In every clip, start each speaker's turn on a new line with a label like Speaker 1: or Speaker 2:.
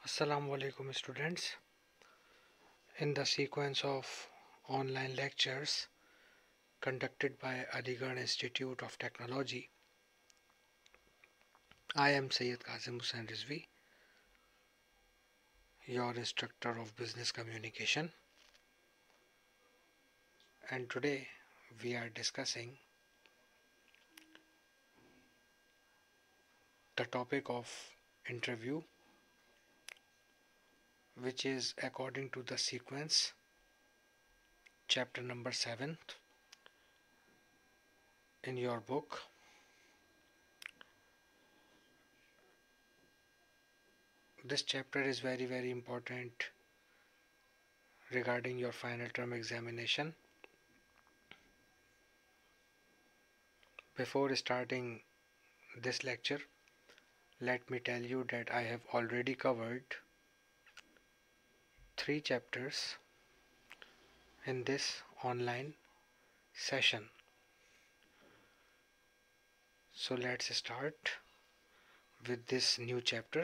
Speaker 1: Assalamu alaikum students. In the sequence of online lectures conducted by Aligarh Institute of Technology, I am Sayyid Kazim Hussain Rizvi, your instructor of business communication, and today we are discussing the topic of interview, which is according to the sequence chapter number 7 in your book. This chapter is very important regarding your final term examination. Before starting this lecture, let me tell you that I have already covered 3 chapters in this online session. So let's start with this new chapter.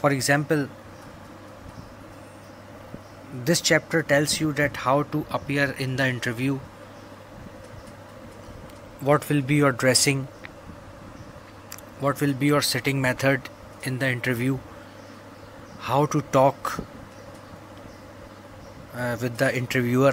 Speaker 1: For example, this chapter tells you that how to appear in the interview, what will be your dressing, what will be your sitting method in the interview, how to talk with the interviewer,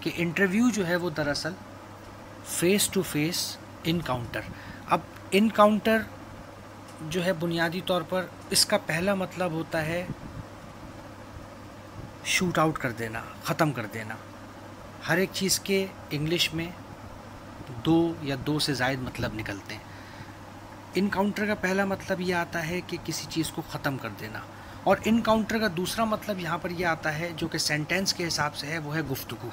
Speaker 1: کہ interview جو ہے وہ دراصل face to face encounter. اب encounter جو ہے بنیادی طور پر اس کا پہلا مطلب ہوتا ہے شوٹ آؤٹ کر دینا، ختم کر دینا. ہر ایک چیز کے انگلش میں 2 یا 2 سے زائد مطلب نکلتے ہیں. انکاؤنٹر کا پہلا مطلب یہ آتا ہے کہ کسی چیز کو ختم کر دینا، اور انکاؤنٹر کا دوسرا مطلب یہاں پر یہ آتا ہے جو کہ سینٹینس کے حساب سے ہے، وہ ہے گفتگو.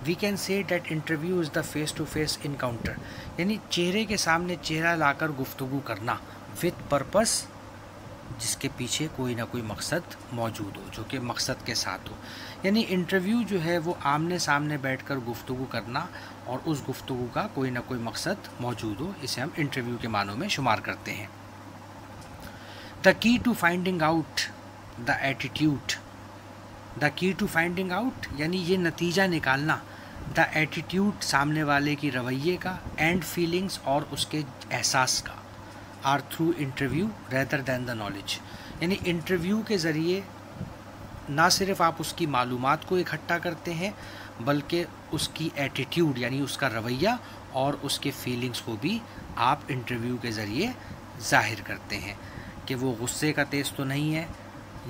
Speaker 1: We can say that interview is the face to face encounter, یعنی چہرے کے سامنے چہرہ لا کر گفتگو کرنا وتھ پرپس، جس کے پیچھے کوئی نہ کوئی مقصد موجود ہو، جو کہ مقصد کے ساتھ ہو. یعنی انٹرویو جو ہے وہ آمنے سامنے بیٹھ کر گفتگو کرنا اور اس گفتگو کا کوئی نہ کوئی مقصد موجود ہو، اسے ہم انٹرویو کے معنوں میں شمار کرتے ہیں. The key to finding out the attitude, the key to finding out یعنی یہ نتیجہ نکالنا، دا ایٹیٹیوڈ سامنے والے کی رویے کا، اینڈ فیلنگس اور اس کے احساس کا، or through interview rather than the knowledge. یعنی انٹرویو کے ذریعے نہ صرف آپ اس کی معلومات کو اکٹھا کرتے ہیں بلکہ اس کی ایٹیٹیوڈ یعنی اس کا رویہ اور اس کے فیلنگس کو بھی آپ انٹرویو کے ذریعے ظاہر کرتے ہیں کہ وہ غصے کا تیز تو نہیں ہے،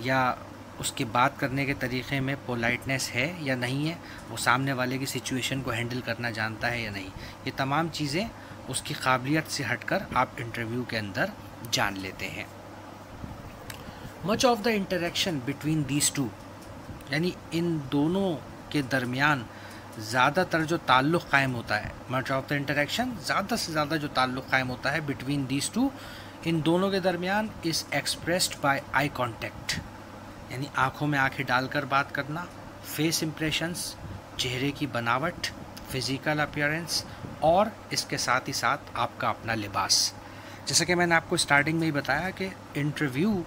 Speaker 1: یا اس کے بات کرنے کے طریقے میں پولائٹنس ہے یا نہیں ہے، وہ سامنے والے کی سچویشن کو ہینڈل کرنا جانتا ہے یا نہیں. یہ تمام چیزیں اس کی قابلیت سے ہٹ کر آپ انٹرویو کے اندر جان لیتے ہیں. مچ of the interaction between these to, یعنی ان دونوں کے درمیان زیادہ تر جو تعلق قائم ہوتا ہے، مچ آف دا انٹریکشن زیادہ سے زیادہ جو تعلق قائم ہوتا ہے بٹوین دیز ٹو، ان دونوں کے درمیان، از ایکسپریسڈ بائی آئی کانٹیکٹ، یعنی آنکھوں میں آنکھیں ڈال کر بات کرنا، فیس امپریشنس چہرے کی بناوٹ، فزیکل اپیئرنس، اور اس کے ساتھ ہی ساتھ آپ کا اپنا لباس. جیسا کہ میں نے آپ کو اسٹارٹنگ میں ہی بتایا کہ انٹرویو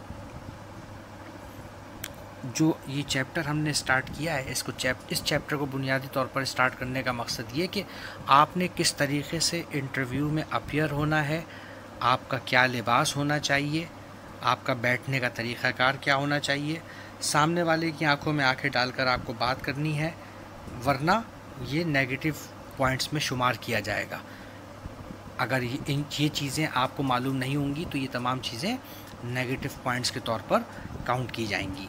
Speaker 1: جو یہ چیپٹر ہم نے سٹارٹ کیا ہے، اس چیپٹر کو بنیادی طور پر سٹارٹ کرنے کا مقصد یہ کہ آپ نے کس طریقے سے انٹرویو میں اپیئر ہونا ہے، آپ کا کیا لباس ہونا چاہیے، آپ کا بیٹھنے کا طریقہ کار کیا ہونا چاہیے، سامنے والے کی آنکھوں میں آنکھیں ڈال کر آپ کو بات کرنی ہے، ورنہ یہ نیگیٹو پوائنٹس میں شمار کیا جائے گا. اگر یہ چیزیں آپ کو معلوم نہیں ہوں گی تو یہ تمام چیزیں نیگیٹو پوائنٹس کے طور پر کاؤنٹ کی جائیں گی.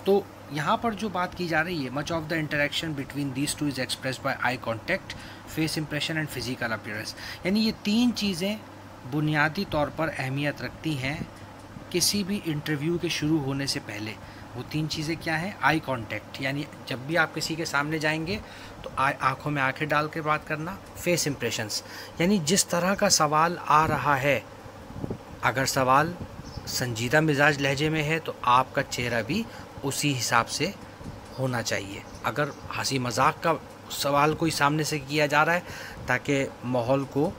Speaker 1: تو یہاں پر جو بات کی جا رہی ہے، much of the interaction between these two is expressed by eye contact, face impression and physical appearance, یعنی یہ 3 چیزیں بنیادی طور پر اہمیت رکھتی ہیں کسی بھی انٹرویو کے شروع ہونے سے پہلے. وہ 3 چیزیں کیا ہیں؟ آئی کانٹیکٹ، یعنی جب بھی آپ کسی کے سامنے جائیں گے تو آنکھوں میں آنکھیں ڈال کے بات کرنا. فیس امپریشنس، یعنی جس طرح کا سوال آ رہا ہے، اگر سوال سنجیدہ مزاج لہجے میں ہے تو آپ کا چہرہ بھی اسی حساب سے ہونا چاہیے. اگر ہنسی مذاق کا سوال کوئی سامنے سے کیا جا رہا ہے تاکہ ماحول کو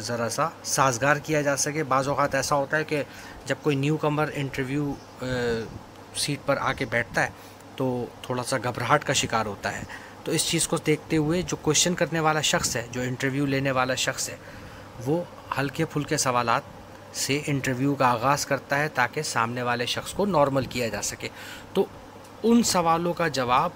Speaker 1: ذرا سا سازگار کیا جا سکے. بعض اوقات ایسا ہوتا ہے کہ جب کوئی نیو کمر انٹرویو سیٹ پر آ کے بیٹھتا ہے تو تھوڑا سا گھبراہٹ کا شکار ہوتا ہے. تو اس چیز کو دیکھتے ہوئے جو کوشچن کرنے والا شخص ہے، جو انٹرویو لینے والا شخص ہے، وہ ہلکے پھلکے سوالات سے انٹرویو کا آغاز کرتا ہے تاکہ سامنے والے شخص کو نارمل کیا جا سکے. تو ان سوالوں کا جواب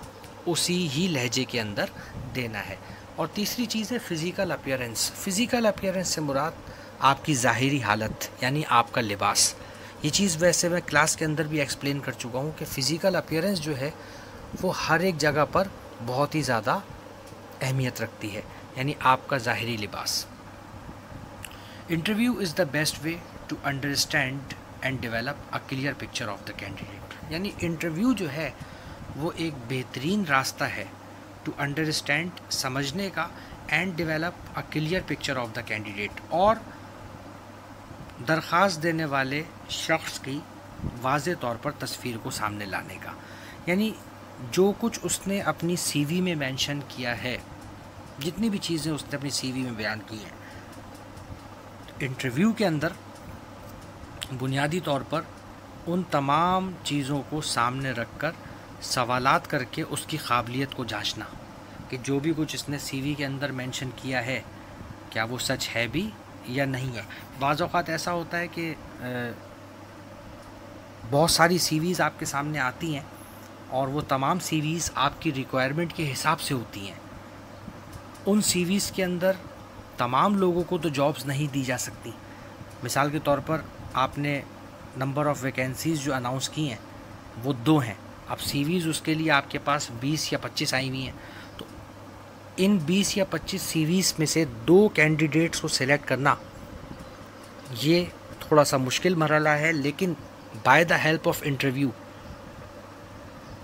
Speaker 1: اسی ہی لہجے کے اندر دینا ہے. اور تیسری چیز ہے فزیکل اپیئرنس. فزیکل اپیئرنس سے مراد آپ کی ظاہری حالت یعنی آپ کا لباس. یہ چیز ویسے میں کلاس کے اندر بھی ایکسپلین کر چکا ہوں کہ فزیکل اپیئرنس جو ہے وہ ہر ایک جگہ پر بہت ہی زیادہ اہمیت رکھتی ہے، یعنی آپ کا ظاہری لباس. Interview is the best way to understand and develop a clear picture of the candidate. یعنی انٹرویو جو ہے وہ ایک بہترین راستہ ہے ٹو انڈرسٹینڈ، سمجھنے کا، and develop a clear picture of the candidate, اور درخواست دینے والے شخص کی واضح طور پر تصویر کو سامنے لانے کا. یعنی جو کچھ اس نے اپنی سی وی میں مینشن کیا ہے، جتنی بھی چیزیں اس نے اپنی سی وی میں بیان کی ہیں، انٹرویو کے اندر بنیادی طور پر ان تمام چیزوں کو سامنے رکھ کر سوالات کر کے اس کی قابلیت کو جانچنا کہ جو بھی کچھ اس نے سی وی کے اندر مینشن کیا ہے کیا وہ سچ ہے بھی یا نہیں ہے. بعض اوقات ایسا ہوتا ہے کہ بہت ساری سی ویز آپ کے سامنے آتی ہیں اور وہ تمام سی ویز آپ کی ریکوائرمنٹ کے حساب سے ہوتی ہیں. ان سی ویز کے اندر تمام لوگوں کو تو جابس نہیں دی جا سکتی. مثال کے طور پر آپ نے نمبر آف ویکینسیز جو اناؤنس کی ہیں وہ 2 ہیں. اب سی ویز اس کے لیے آپ کے پاس 20 یا 25 آئی ہوئی ہیں. تو ان 20 یا 25 سی ویز میں سے 2 کینڈیڈیٹس کو سلیکٹ کرنا یہ تھوڑا سا مشکل مرحلہ ہے، لیکن by the help of interview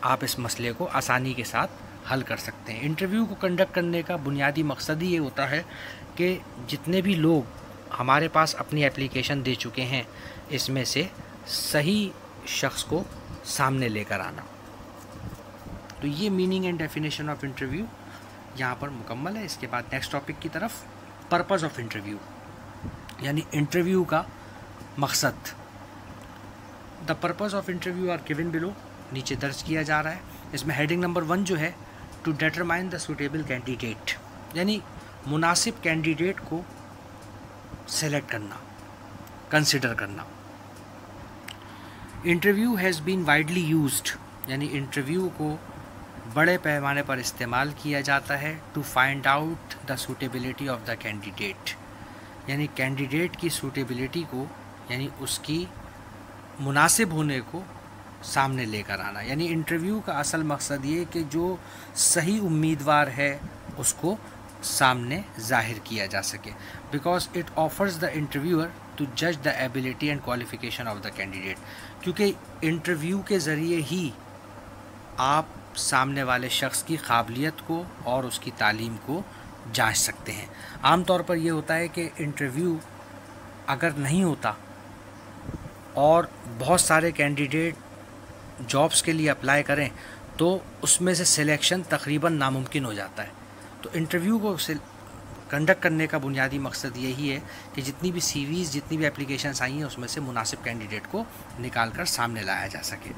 Speaker 1: آپ اس مسئلے کو آسانی کے ساتھ حل کر سکتے ہیں. انٹرویو کو کنڈکٹ کرنے کا بنیادی مقصد ہی یہ ہوتا ہے کہ جتنے بھی لوگ ہمارے پاس اپنی اپلیکیشن دے چکے ہیں اس میں سے صحیح شخص کو سامنے لے کر آنا. تو یہ meaning and definition of interview یہاں پر مکمل ہے. اس کے بعد نیکسٹ ٹاپک کی طرف، پرپز آف انٹرویو یعنی انٹرویو کا مقصد. The purpose of interview are given below, نیچے درج کیا جا رہا ہے. اس میں ہیڈنگ نمبر 1 جو ہے to determine the suitable candidate, یعنی مناسب کینڈیڈیٹ کو سلیکٹ کرنا، کنسیڈر کرنا. Interview has been widely used, یعنی انٹرویو کو بڑے پیمانے پر استعمال کیا جاتا ہے to find out the suitability of the candidate, یعنی کینڈیڈیٹ کی سوٹیبلٹی کو، یعنی اس کی مناسب ہونے کو سامنے لے کر آنا. یعنی انٹرویو کا اصل مقصد یہ کہ جو صحیح امیدوار ہے اس کو سامنے ظاہر کیا جا سکے. Because it offers the interviewer to جج the ability and qualification of the candidate, کیونکہ انٹرویو کے ذریعے ہی آپ سامنے والے شخص کی قابلیت کو اور اس کی تعلیم کو جانچ سکتے ہیں. عام طور پر یہ ہوتا ہے کہ انٹرویو اگر نہیں ہوتا اور بہت سارے کینڈیڈیٹ جابس کے لیے اپلائی کریں تو اس میں سے سلیکشن تقریباً ناممکن ہو جاتا ہے. تو انٹرویو کو کنڈکٹ کرنے کا بنیادی مقصد یہی ہے کہ جتنی بھی سی ویز، جتنی بھی اپلیکیشنس آئی ہیں اس میں سے مناسب کینڈیڈیٹ کو نکال کر سامنے لایا جا سکے.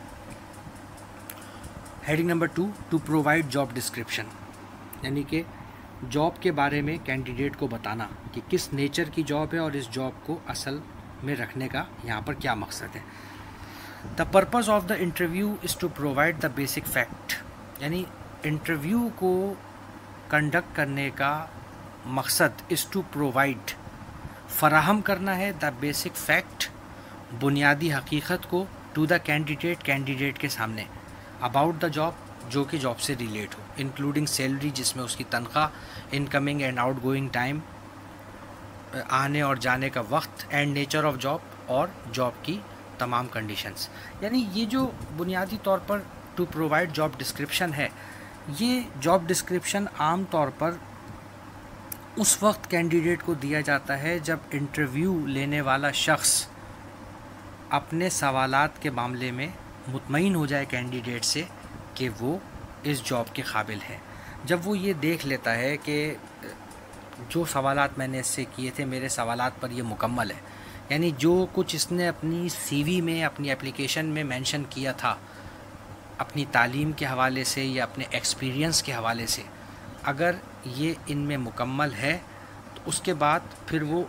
Speaker 1: Heading number 2 to provide job description, یعنی کہ جاب کے بارے میں کینڈیڈیٹ کو بتانا کہ کس نیچر کی جاب ہے اور اس جاب کو اصل میں رکھنے کا یہاں پر کیا مقصد ہے. The purpose of the interview is to provide the basic fact, یعنی انٹرویو کو کنڈکٹ کرنے کا مقصد از ٹو پرووائڈ، فراہم کرنا ہے، دا بیسک فیکٹ، بنیادی حقیقت کو، ٹو دا کینڈیڈیٹ کے سامنے، اباؤٹ دا جاب، جو کہ جاب سے ریلیٹ ہو، انکلوڈنگ سیلری جس میں اس کی تنخواہ، incoming and out going time, آنے اور جانے کا وقت، اینڈ نیچر آف جاب، اور جاب کی تمام کنڈیشنز. یعنی یہ جو بنیادی طور پر ٹو پرووائڈ جاب ڈسکرپشن ہے، یہ جاب ڈسکرپشن عام طور پر اس وقت کینڈیڈیٹ کو دیا جاتا ہے جب انٹرویو لینے والا شخص اپنے سوالات کے معاملے میں مطمئن ہو جائے کینڈیڈیٹ سے کہ وہ اس جاب کے قابل ہے. جب وہ یہ دیکھ لیتا ہے کہ جو سوالات میں نے اس سے کیے تھے میرے سوالات پر یہ مکمل ہے، یعنی جو کچھ اس نے اپنی سی وی میں، اپنی اپلیکیشن میں مینشن کیا تھا اپنی تعلیم کے حوالے سے یا اپنے ایکسپیرینس کے حوالے سے، اگر یہ ان میں مکمل ہے تو اس کے بعد پھر وہ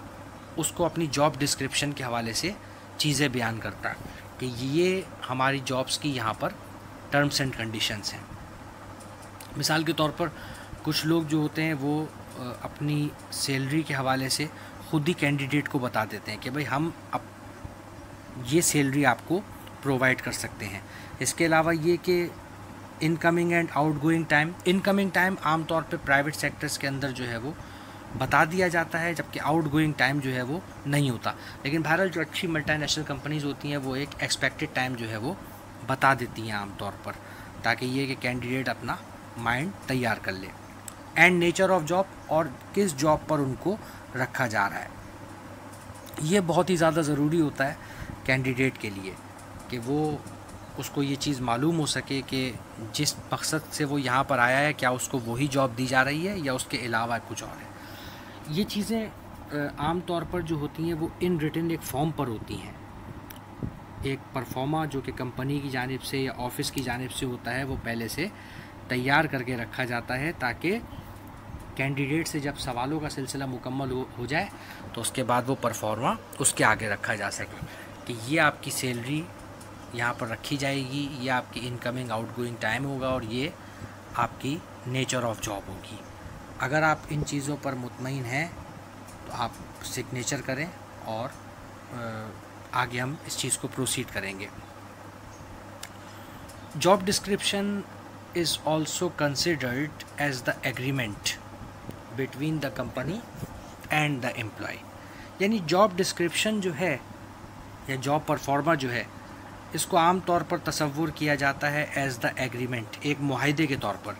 Speaker 1: اس کو اپنی جاب ڈسکرپشن کے حوالے سے چیزیں بیان کرتا ہے کہ یہ ہماری جابس کی یہاں پر ٹرمز اینڈ کنڈیشنز ہیں. مثال کے طور پر کچھ لوگ جو ہوتے ہیں وہ اپنی سیلری کے حوالے سے خود ہی کینڈیڈیٹ کو بتا دیتے ہیں کہ بھئی ہم اب یہ سیلری آپ کو پرووائڈ کر سکتے ہیں. اس کے علاوہ یہ کہ incoming and out going time, incoming time عام طور پہ پرائیویٹ سیکٹرز کے اندر جو ہے وہ بتا دیا جاتا ہے، جبکہ آؤٹ گوئنگ ٹائم جو ہے وہ نہیں ہوتا. لیکن بہرحال جو اچھی ملٹی نیشنل کمپنیز ہوتی ہیں وہ ایک ایکسپیکٹڈ ٹائم جو ہے وہ بتا دیتی ہیں عام طور پر، تاکہ یہ کہ کینڈیڈیٹ اپنا مائنڈ تیار کر لے. اینڈ نیچر آف جاب، اور کس جاب پر ان کو رکھا جا رہا ہے. یہ بہت ہی زیادہ ضروری ہوتا ہے کینڈیڈیٹ کے لیے کہ وہ اس کو یہ چیز معلوم ہو سکے کہ جس مقصد سے وہ یہاں پر آیا ہے کیا اس کو وہی جاب دی جا رہی ہے یا اس کے علاوہ کچھ اور ہے. یہ چیزیں عام طور پر جو ہوتی ہیں وہ ان ریٹن ایک فارم پر ہوتی ہیں. ایک پرفارما جو کہ کمپنی کی جانب سے یا آفس کی جانب سے ہوتا ہے وہ پہلے سے تیار کر کے رکھا جاتا ہے تاکہ کینڈیڈیٹ سے جب سوالوں کا سلسلہ مکمل ہو جائے تو اس کے بعد وہ پرفارما اس کے آگے رکھا جا سکے کہ یہ آپ کی سیلری یہاں پر رکھی جائے گی، یہ آپ کی انکمنگ آؤٹ گوئنگ ٹائم ہوگا اور یہ آپ کی نیچر آف جاب ہوگی۔ اگر آپ ان چیزوں پر مطمئن ہیں تو آپ سگنیچر کریں اور آگے ہم اس چیز کو پروسیڈ کریں گے۔ Job description is also considered as the agreement between the company and the employee, یعنی جاب ڈسکرپشن جو ہے یا جاب پرفارما جو ہے، اس کو عام طور پر تصور کیا جاتا ہے ایز دا ایگریمنٹ، ایک معاہدے کے طور پر،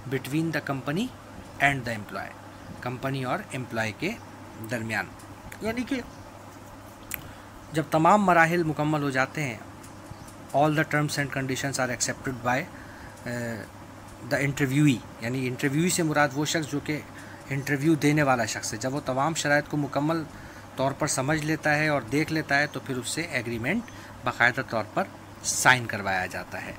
Speaker 1: between the company and the employee, company اور امپلائی کے درمیان، یعنی کہ جب تمام مراحل مکمل ہو جاتے ہیں، all the terms and conditions are accepted by the interviewee, یعنی انٹرویوئی سے مراد وہ شخص جو کہ انٹرویو دینے والا شخص ہے، جب وہ تمام شرائط کو مکمل طور پر سمجھ لیتا ہے اور دیکھ لیتا ہے تو پھر اس سے ایگریمنٹ باقاعدہ طور پر سائن کروایا جاتا ہے۔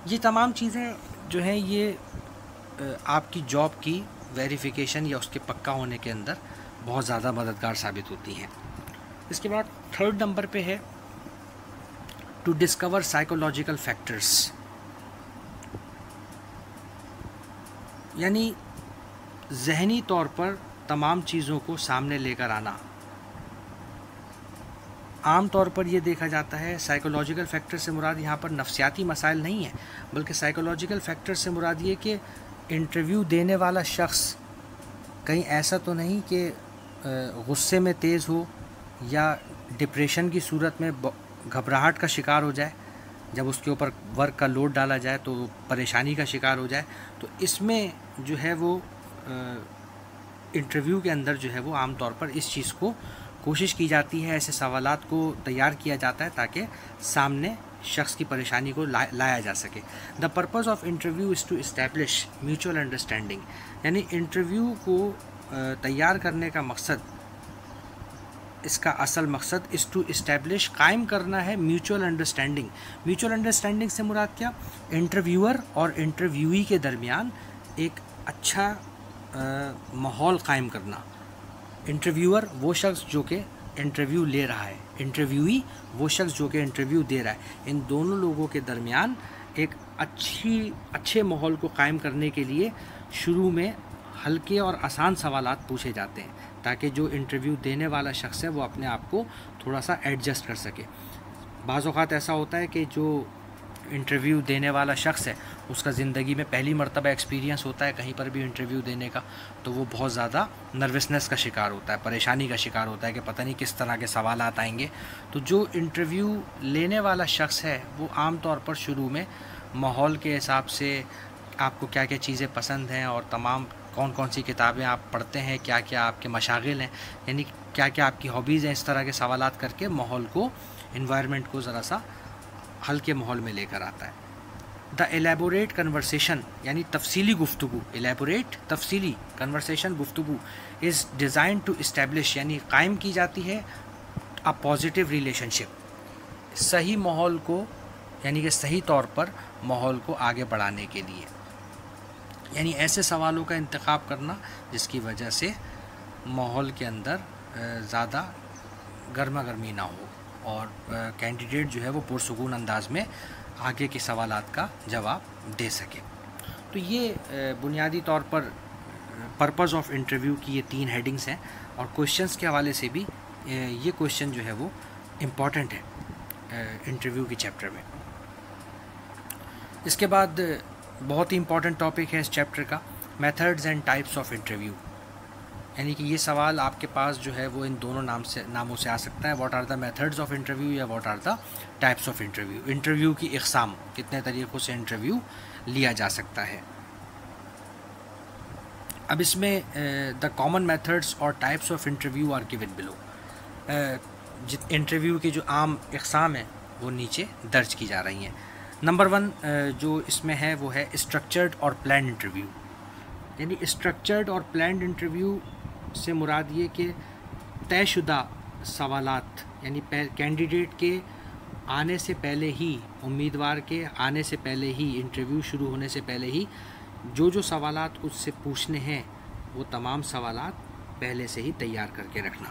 Speaker 1: یہ تمام چیزیں جو ہیں یہ آپ کی جاب کی ویریفیکیشن یا اس کے پکا ہونے کے اندر بہت زیادہ مددگار ثابت ہوتی ہیں۔ اس کے بعد 3rd نمبر پہ ہے ٹو ڈسکور سائیکولوجیکل فیکٹرز، یعنی ذہنی طور پر تمام چیزوں کو سامنے لے کر آنا۔ عام طور پر یہ دیکھا جاتا ہے سائیکولوجیکل فیکٹر سے مراد یہاں پر نفسیاتی مسائل نہیں ہیں، بلکہ سائیکولوجیکل فیکٹر سے مراد یہ کہ انٹرویو دینے والا شخص کہیں ایسا تو نہیں کہ غصے میں تیز ہو یا ڈپریشن کی صورت میں گھبراہٹ کا شکار ہو جائے، جب اس کے اوپر ورک کا لوڈ ڈالا جائے تو پریشانی کا شکار ہو جائے۔ تو اس میں جو ہے وہ انٹرویو کے اندر جو ہے وہ عام طور پر اس چیز کو کوشش کی جاتی ہے، ایسے سوالات کو تیار کیا جاتا ہے تاکہ سامنے شخص کی پریشانی کو لایا جا سکے۔ The purpose of interview is to establish mutual understanding, یعنی انٹرویو کو تیار کرنے کا مقصد، اس کا اصل مقصد از ٹو اسٹیبلش، قائم کرنا ہے میوچل انڈرسٹینڈنگ۔ میوچل انڈرسٹینڈنگ سے مراد کیا؟ انٹرویور اور انٹرویوئی کے درمیان ایک اچھا ماحول قائم کرنا۔ انٹرویور وہ شخص جو کہ انٹرویو لے رہا ہے، انٹرویوئی وہ شخص جو کہ انٹرویو دے رہا ہے، ان دونوں لوگوں کے درمیان ایک اچھے ماحول کو قائم کرنے کے لیے شروع میں ہلکے اور آسان سوالات پوچھے جاتے ہیں تاکہ جو انٹرویو دینے والا شخص ہے وہ اپنے آپ کو تھوڑا سا ایڈجسٹ کر سکے۔ بعض اوقات ایسا ہوتا ہے کہ جو انٹرویو دینے والا شخص ہے اس کا زندگی میں پہلی مرتبہ ایکسپیرینس ہوتا ہے کہیں پر بھی انٹرویو دینے کا، تو وہ بہت زیادہ نروسنس کا شکار ہوتا ہے، پریشانی کا شکار ہوتا ہے کہ پتہ نہیں کس طرح کے سوالات آئیں گے۔ تو جو انٹرویو لینے والا شخص ہے وہ عام طور پر شروع میں ماحول کے حساب سے آپ کو کیا کیا چیزیں پسند ہیں اور تمام کون کون سی کتابیں آپ پڑھتے ہیں، کیا کیا آپ کے مشاغل ہیں، یعنی کیا کیا آپ کی ہابیز ہیں، اس طرح کے سوالات کر کے ماحول کو، انوائرمنٹ کو ذرا سا ہلکے ماحول میں لے کر آتا ہے۔ دا ایلیبوریٹ کنورسیشن، یعنی تفصیلی گفتگو، ایلیبوریٹ تفصیلی، کنورسیشن گفتگو، از ڈیزائن ٹو اسٹیبلش، یعنی قائم کی جاتی ہے اے پازیٹیو ریلیشن شپ، صحیح ماحول کو، یعنی کہ صحیح طور پر ماحول کو آگے بڑھانے کے لیے، یعنی ایسے سوالوں کا انتخاب کرنا جس کی وجہ سے ماحول کے اندر زیادہ گرما گرمی نہ ہو اور کینڈیڈیٹ جو ہے وہ پرسکون انداز میں آگے کے سوالات کا جواب دے سکے۔ تو یہ بنیادی طور پر پرپز آف انٹرویو کی یہ 3 ہیڈنگز ہیں، اور کویشچنس کے حوالے سے بھی یہ کویشچن جو ہے وہ امپورٹنٹ ہے انٹرویو کے چیپٹر میں۔ اس کے بعد بہت ہی امپورٹنٹ ٹاپک ہے اس چیپٹر کا، methods and types of interview, یعنی کہ یہ سوال آپ کے پاس جو ہے وہ ان دونوں ناموں سے آ سکتا ہے، what are the methods of interview یا what are the types of interview, interview کی اقسام، کتنے طریقوں سے انٹرویو لیا جا سکتا ہے۔ اب اس میں دا کامن میتھڈز اور types of interview are given below, interview کی جو عام اقسام ہیں وہ نیچے درج کی جا رہی ہیں۔ نمبر 1 جو اس میں ہے وہ ہے اسٹرکچرڈ اور پلانڈ انٹرویو، یعنی اسٹرکچرڈ اور پلانڈ انٹرویو سے مراد یہ کہ طے شدہ سوالات، یعنی کینڈیڈیٹ کے آنے سے پہلے ہی، امیدوار کے آنے سے پہلے ہی، انٹرویو شروع ہونے سے پہلے ہی جو سوالات اس سے پوچھنے ہیں وہ تمام سوالات پہلے سے ہی تیار کر کے رکھنا۔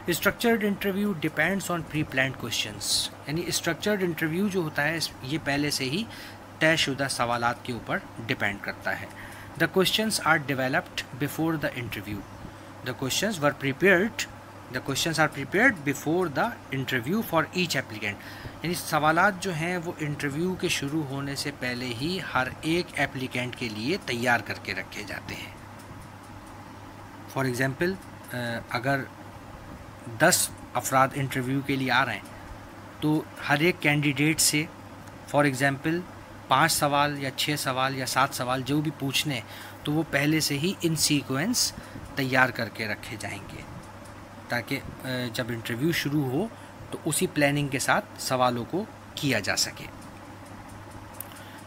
Speaker 1: Structured interview depends on pre planned questions, یعنی اسٹرکچرڈ انٹرویو جو ہوتا ہے یہ پہلے سے ہی طے شدہ سوالات کے اوپر ڈپینڈ کرتا ہے. The questions are developed before the interview. The questions are prepared before the interview for each applicant. یعنی سوالات جو ہیں وہ انٹرویو کے شروع ہونے سے پہلے ہی ہر ایک ایپلیکینٹ کے لیے تیار کر کے رکھے جاتے ہیں. فار ایگزامپل اگر 10 افراد انٹرویو کے لیے آ رہے ہیں تو ہر ایک کینڈیڈیٹ سے فار ایگزامپل 5 سوال یا 6 سوال یا 7 سوال جو بھی پوچھنے ہیں تو وہ پہلے سے ہی ان سیکوینس تیار کر کے رکھے جائیں گے تاکہ جب انٹرویو شروع ہو تو اسی پلاننگ کے ساتھ سوالوں کو کیا جا سکے.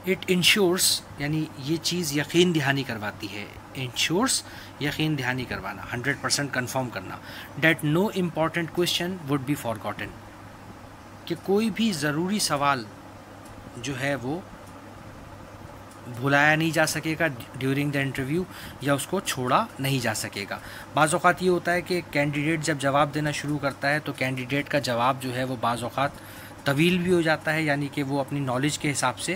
Speaker 1: اٹ انشورس، یعنی یہ چیز یقین دہانی کرواتی ہے. انشورس یقین دہانی کروانا، 100% کنفرم کرنا. That no important question would be forgotten, کہ کوئی بھی ضروری سوال جو ہے وہ بھلایا نہیں جا سکے گا ڈیورنگ دا انٹرویو، یا اس کو چھوڑا نہیں جا سکے گا. بعض اوقات یہ ہوتا ہے کہ کینڈیڈیٹ جب جواب دینا شروع کرتا ہے تو کینڈیڈیٹ کا جواب جو ہے وہ بعض اوقات طویل بھی ہو جاتا ہے، یعنی کہ وہ اپنی نالج کے حساب سے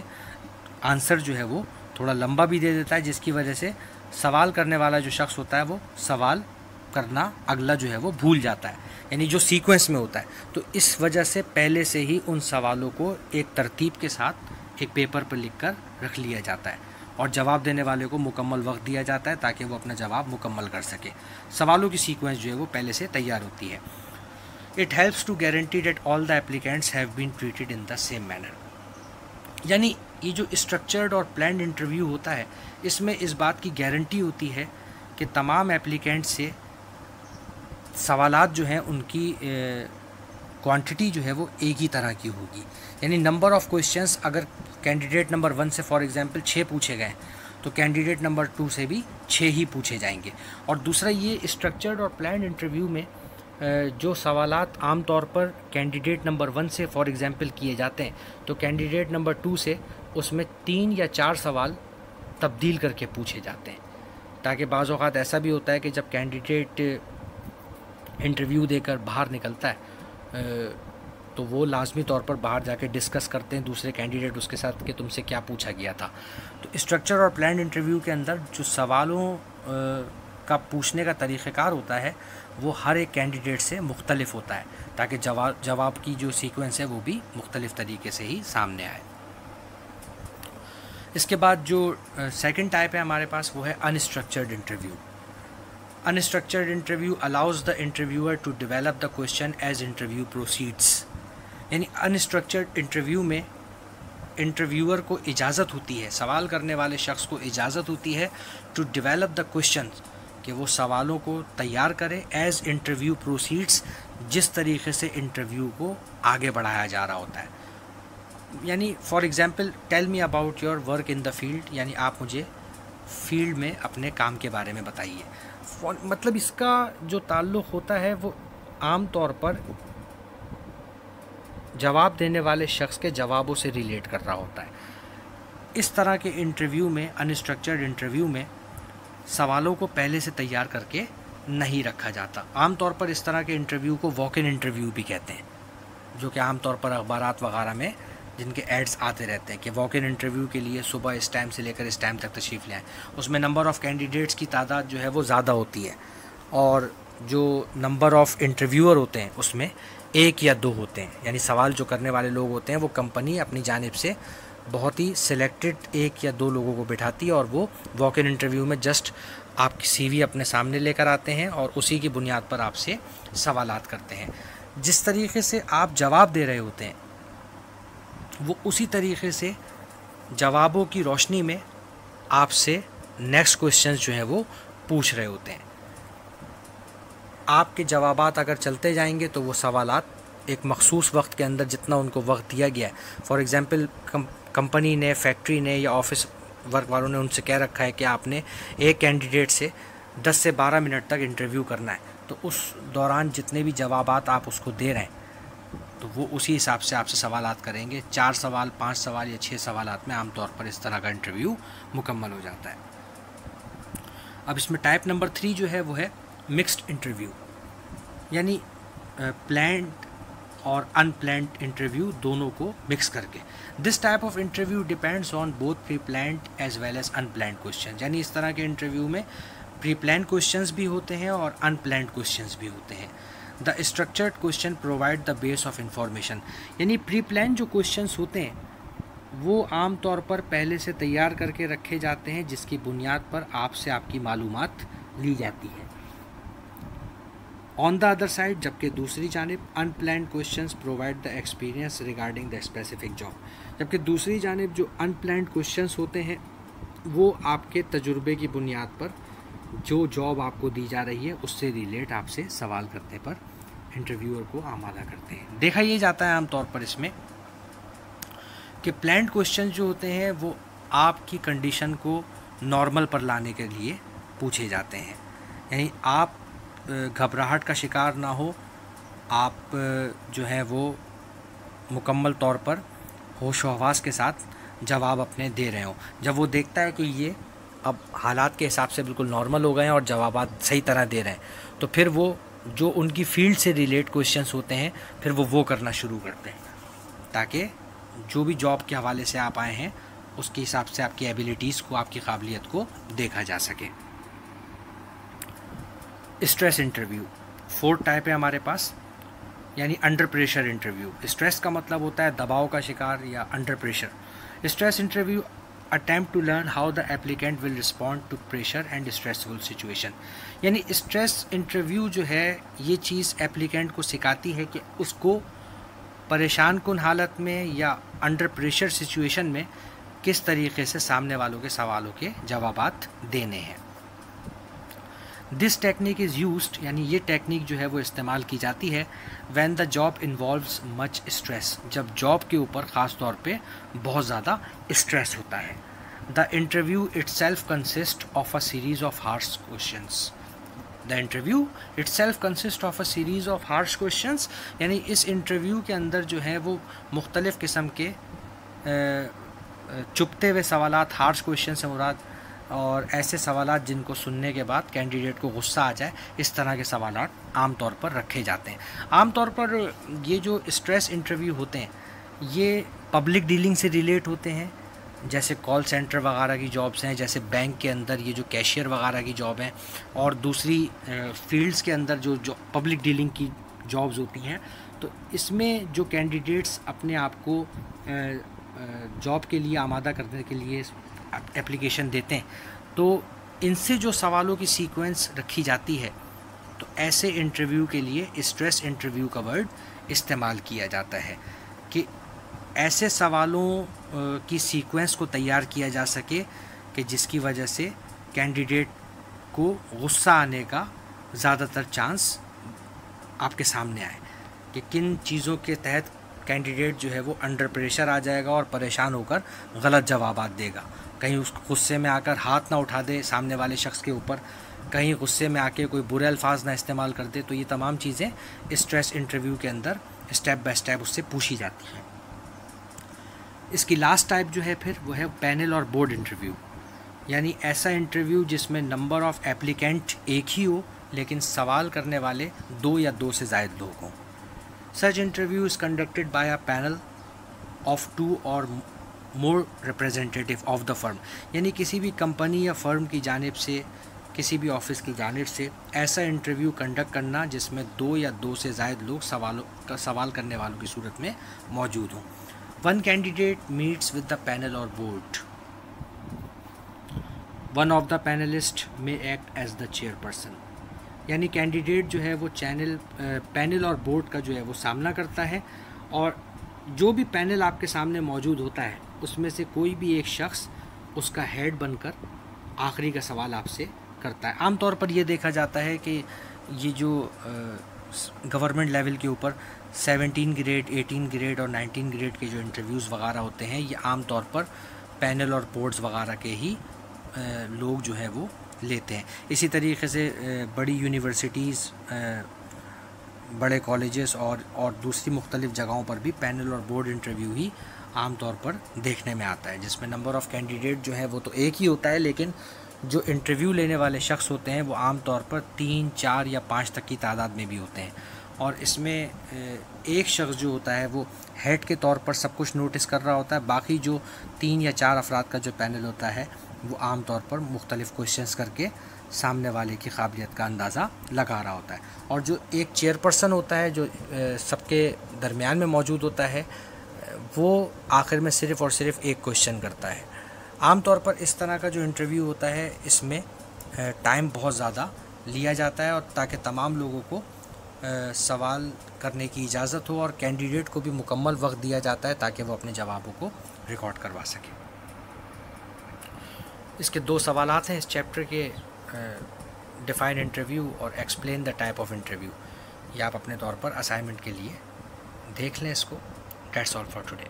Speaker 1: آنسر جو ہے وہ تھوڑا لمبا بھی دے دیتا ہے، جس کی وجہ سے سوال کرنے والا جو شخص ہوتا ہے وہ سوال کرنا اگلا جو ہے وہ بھول جاتا ہے، یعنی جو سیکوینس میں ہوتا ہے. تو اس وجہ سے پہلے سے ہی ان سوالوں کو ایک ترتیب کے ساتھ ایک پیپر پر لکھ کر رکھ لیا جاتا ہے اور جواب دینے والے کو مکمل وقت دیا جاتا ہے تاکہ وہ اپنا جواب مکمل کر سکے. سوالوں کی سیکوینس جو ہے وہ پہلے سے تیار ہوتی ہے. It helps to guarantee that all the applicants have been treated in the same manner. یعنی یہ جو اسٹرکچرڈ اور پلانڈ انٹرویو ہوتا ہے اس میں اس بات کی گارنٹی ہوتی ہے کہ تمام ایپلیکینٹ سے سوالات جو ہیں ان کی کوانٹٹی جو ہے وہ ایک ہی طرح کی ہوگی. یعنی نمبر آف کویشچنس اگر کینڈیڈیٹ نمبر 1 سے فار ایگزامپل 6 پوچھے گئے تو کینڈیڈیٹ نمبر 2 سے بھی 6 ہی پوچھے جائیں گے. اور دوسرا یہ اسٹرکچرڈ اور پلانڈ انٹرویو میں جو سوالات عام طور پر کینڈیڈیٹ نمبر 1 سے فار ایگزامپل کیے جاتے ہیں تو کینڈیڈیٹ نمبر 2 سے اس میں 3 یا 4 سوال تبدیل کر کے پوچھے جاتے ہیں، تاکہ بعض اوقات ایسا بھی ہوتا ہے کہ جب کینڈیڈیٹ انٹرویو دے کر باہر نکلتا ہے تو وہ لازمی طور پر باہر جا کے ڈسکس کرتے ہیں دوسرے کینڈیڈیٹ اس کے ساتھ کہ تم سے کیا پوچھا گیا تھا. تو اسٹرکچر اور پلانڈ انٹرویو کے اندر جو سوالوں کا پوچھنے کا طریقہ کار ہوتا ہے وہ ہر ایک کینڈیڈیٹ سے مختلف ہوتا ہے تاکہ جواب کی جو سیکوینس ہے وہ بھی مختلف طریقے سے ہی سامنے آئے. اس کے بعد جو سیکنڈ ٹائپ ہے ہمارے پاس وہ ہے unstructured interview. Unstructured interview allows the interviewer to develop the question as interview proceeds. یعنی انسٹرکچرڈ انٹرویو میں انٹرویور کو اجازت ہوتی ہے، سوال کرنے والے شخص کو اجازت ہوتی ہے ٹو ڈیولپ دا کویشچن، کہ وہ سوالوں کو تیار کرے ایز انٹرویو پروسیڈس، جس طریقے سے انٹرویو کو آگے بڑھایا جا رہا ہوتا ہے. یعنی for example tell me about your work in the field, یعنی آپ مجھے فیلڈ میں اپنے کام کے بارے میں بتائیے. مطلب اس کا جو تعلق ہوتا ہے وہ عام طور پر جواب دینے والے شخص کے جوابوں سے ریلیٹ کر رہا ہوتا ہے. اس طرح کے انٹرویو میں، انسٹرکچرڈ انٹرویو میں سوالوں کو پہلے سے تیار کر کے نہیں رکھا جاتا. عام طور پر اس طرح کے انٹرویو کو واک ان انٹرویو بھی کہتے ہیں، جو کہ عام طور پر اخبارات وغیرہ میں جن کے ایڈز آتے رہتے ہیں کہ واک ان انٹرویو کے لیے صبح اس ٹائم سے لے کر اس ٹائم تک تشریف لے آئیں. اس میں نمبر آف کینڈیڈیٹس کی تعداد جو ہے وہ زیادہ ہوتی ہے اور جو نمبر آف انٹرویور ہوتے ہیں اس میں 1 یا 2 ہوتے ہیں. یعنی سوال جو کرنے والے لوگ ہوتے ہیں وہ کمپنی اپنی جانب سے بہت ہی سلیکٹڈ 1 یا 2 لوگوں کو بٹھاتی ہے اور وہ واک ان انٹرویو میں جسٹ آپ کی CV اپنے سامنے لے کر آتے ہیں اور اسی کی بنیاد پر آپ سے سوالات کرتے ہیں. جس طریقے سے آپ جواب دے رہے ہوتے ہیں وہ اسی طریقے سے جوابوں کی روشنی میں آپ سے نیکسٹ کویشچنز جو ہیں وہ پوچھ رہے ہوتے ہیں. آپ کے جوابات اگر چلتے جائیں گے تو وہ سوالات ایک مخصوص وقت کے اندر جتنا ان کو وقت دیا گیا ہے، فار ایگزامپل کمپنی نے، فیکٹری نے یا آفس ورک والوں نے ان سے کہہ رکھا ہے کہ آپ نے ایک کینڈیڈیٹ سے 10 سے 12 منٹ تک انٹرویو کرنا ہے، تو اس دوران جتنے بھی جوابات آپ اس کو دے رہے ہیں تو وہ اسی حساب سے آپ سے سوالات کریں گے. 4 سوال، 5 سوال یا 6 سوالات میں عام طور پر اس طرح کا انٹرویو مکمل ہو جاتا ہے. اب اس میں ٹائپ نمبر 3 جو ہے وہ ہے مکسڈ انٹرویو. یعنی planned اور unplanned انٹرویو دونوں کو مکس کر کے. This type of interview depends on both pre planned as well as unplanned question. یعنی اس طرح کے انٹرویو میں پری پلانڈ کوشچنس بھی ہوتے ہیں اور ان پلانڈ کوشچنس بھی ہوتے ہیں. The structured question provide the base of information. یعنی پری پلانڈ جو کوشچنس ہوتے ہیں وہ عام طور پر پہلے سے تیار کر کے رکھے جاتے ہیں جس کی بنیاد پر آپ سے آپ کی معلومات لی جاتی ہے. آن دا ادر سائڈ جبکہ دوسری جانب unplanned questions provide the experience regarding the specific job. جبکہ دوسری جانب جو ان پلانڈ کوشچنس ہوتے ہیں وہ آپ کے تجربے کی بنیاد پر جو جاب آپ کو دی جا رہی ہے اس سے ریلیٹ آپ سے سوال کرنے پر انٹرویور کو آمادہ کرتے ہیں. دیکھا یہ جاتا ہے عام طور پر اس میں کہ پلانڈ کوشچن جو ہوتے ہیں وہ آپ کی کنڈیشن کو نارمل پر لانے کے لیے پوچھے جاتے ہیں. یعنی آپ گھبراہٹ کا شکار نہ ہو, آپ جو ہے وہ مکمل طور پر ہوش و حواس کے ساتھ جواب اپنے دے رہے ہوں. جب وہ دیکھتا ہے کہ یہ اب حالات کے حساب سے بالکل نارمل ہو گئے ہیں اور جوابات صحیح طرح دے رہے ہیں تو پھر وہ جو ان کی فیلڈ سے ریلیٹ کوشچنس ہوتے ہیں پھر وہ کرنا شروع کرتے ہیں تاکہ جو بھی جاب کے حوالے سے آپ آئے ہیں اس کے حساب سے آپ کی ایبیلیٹیز کو, آپ کی قابلیت کو دیکھا جا سکے. اسٹریس انٹرویو 4 ٹائپ ہے ہمارے پاس. یعنی انڈر پریشر انٹرویو. اسٹریس کا مطلب ہوتا ہے دباؤ کا شکار یا under pressure. Stress interview attempt to learn how the applicant will respond to pressure and stressful situation. یعنی اسٹریس انٹرویو جو ہے یہ چیز ایپلیکینٹ کو سکھاتی ہے کہ اس کو پریشان کن حالت میں یا انڈر پریشر سچویشن میں کس طریقے سے سامنے والوں کے سوالوں کے جوابات دینے ہیں. This technique is used. یعنی یہ ٹیکنیک جو ہے وہ استعمال کی جاتی ہے when the job involves much stress. جب جاب کے اوپر خاص طور پہ بہت زیادہ اسٹریس ہوتا ہے. The interview it self consist of a series of harsh questions. The interview it self consist of a series of harsh questions. یعنی اس انٹرویو کے اندر جو ہے وہ مختلف قسم کے چبھتے ہوئے سوالات, ہارش کوشچن سے مراد, اور ایسے سوالات جن کو سننے کے بعد کینڈیڈیٹ کو غصہ آ جائے, اس طرح کے سوالات عام طور پر رکھے جاتے ہیں. عام طور پر یہ جو اسٹریس انٹرویو ہوتے ہیں یہ پبلک ڈیلنگ سے ریلیٹ ہوتے ہیں, جیسے کال سینٹر وغیرہ کی جابس ہیں, جیسے بینک کے اندر یہ جو کیشیئر وغیرہ کی جاب ہیں, اور دوسری فیلڈز کے اندر جو پبلک ڈیلنگ کی جابز ہوتی ہیں. تو اس میں جو کینڈیڈیٹس اپنے آپ کو جاب کے لیے آمادہ کرنے کے لیے اپلیکیشن دیتے ہیں تو ان سے جو سوالوں کی سیکوینس رکھی جاتی ہے تو ایسے انٹرویو کے لیے اسٹریس انٹرویو کا ورڈ استعمال کیا جاتا ہے کہ ایسے سوالوں کی سیکوینس کو تیار کیا جا سکے کہ جس کی وجہ سے کینڈیڈیٹ کو غصہ آنے کا زیادہ تر چانس آپ کے سامنے آئے کہ کن چیزوں کے تحت کینڈیڈیٹ جو ہے وہ انڈر پریشر آ جائے گا اور پریشان ہو کر غلط جوابات دے گا. کہیں اس غصے میں آ کر ہاتھ نہ اٹھا دے سامنے والے شخص کے اوپر, کہیں غصے میں آ کے کوئی برے الفاظ نہ استعمال کر دے. تو یہ تمام چیزیں اسٹریس انٹرویو کے اندر اسٹیپ بائی اسٹیپ اس سے پوچھی جاتی ہیں. اس کی لاسٹ ٹائپ جو ہے پھر وہ ہے پینل اور بورڈ انٹرویو. یعنی ایسا انٹرویو جس میں نمبر آف ایپلیکینٹ ایک ہی ہو لیکن سوال کرنے والے 2 یا 2 سے زائد لوگ ہوں. Such interview is conducted by a panel of 2 or more ریپرزینٹیٹیو of the فرم. یعنی کسی بھی کمپنی یا فرم کی جانب سے, کسی بھی آفس کی جانب سے ایسا انٹرویو کنڈکٹ کرنا جس میں 2 یا 2 سے زائد لوگ سوال کرنے والوں کی صورت میں موجود ہوں. One candidate meets with the panel or board. One of the panelist میں act as the chairperson. یعنی کینڈیڈیٹ جو ہے وہ پینل اور بورڈ کا جو ہے وہ سامنا کرتا ہے, اور جو بھی پینل آپ کے سامنے موجود ہوتا ہے اس میں سے کوئی بھی ایک شخص اس کا ہیڈ بن کر آخری کا سوال آپ سے کرتا ہے. عام طور پر یہ دیکھا جاتا ہے کہ یہ جو گورنمنٹ لیول کے اوپر 17 گریڈ, 18 گریڈ اور 19 گریڈ کے جو انٹرویوز وغیرہ ہوتے ہیں یہ عام طور پر پینل اور بورڈز وغیرہ کے ہی لوگ جو ہے وہ لیتے ہیں. اسی طریقے سے بڑی یونیورسٹیز, بڑے کالجز اور دوسری مختلف جگہوں پر بھی پینل اور بورڈ انٹرویو ہی عام طور پر دیکھنے میں آتا ہے, جس میں نمبر آف کینڈیڈیٹ جو ہے وہ تو ایک ہی ہوتا ہے لیکن جو انٹرویو لینے والے شخص ہوتے ہیں وہ عام طور پر 3, 4 یا 5 تک کی تعداد میں بھی ہوتے ہیں. اور اس میں ایک شخص جو ہوتا ہے وہ ہیڈ کے طور پر سب کچھ نوٹس کر رہا ہوتا ہے، باقی جو 3 یا 4 افراد کا جو پینل ہوتا ہے وہ عام طور پر مختلف کوشچنس کر کے سامنے والے کی قابلیت کا اندازہ لگا رہا ہوتا ہے، اور جو ایک چیئر پرسن ہوتا ہے جو سب کے درمیان میں موجود ہوتا ہے وہ آخر میں صرف اور صرف ایک کوشچن کرتا ہے۔ عام طور پر اس طرح کا جو انٹرویو ہوتا ہے اس میں ٹائم بہت زیادہ لیا جاتا ہے، اور تاکہ تمام لوگوں کو سوال کرنے کی اجازت ہو، اور کینڈیڈیٹ کو بھی مکمل وقت دیا جاتا ہے تاکہ وہ اپنے جوابوں کو ریکارڈ کروا سکے۔ اس کے 2 سوالات ہیں اس چیپٹر کے، ڈیفائن انٹرویو اور explain the type of interview. یہ آپ اپنے طور پر اسائنمنٹ کے لیے دیکھ لیں اس کو۔ That's all for today.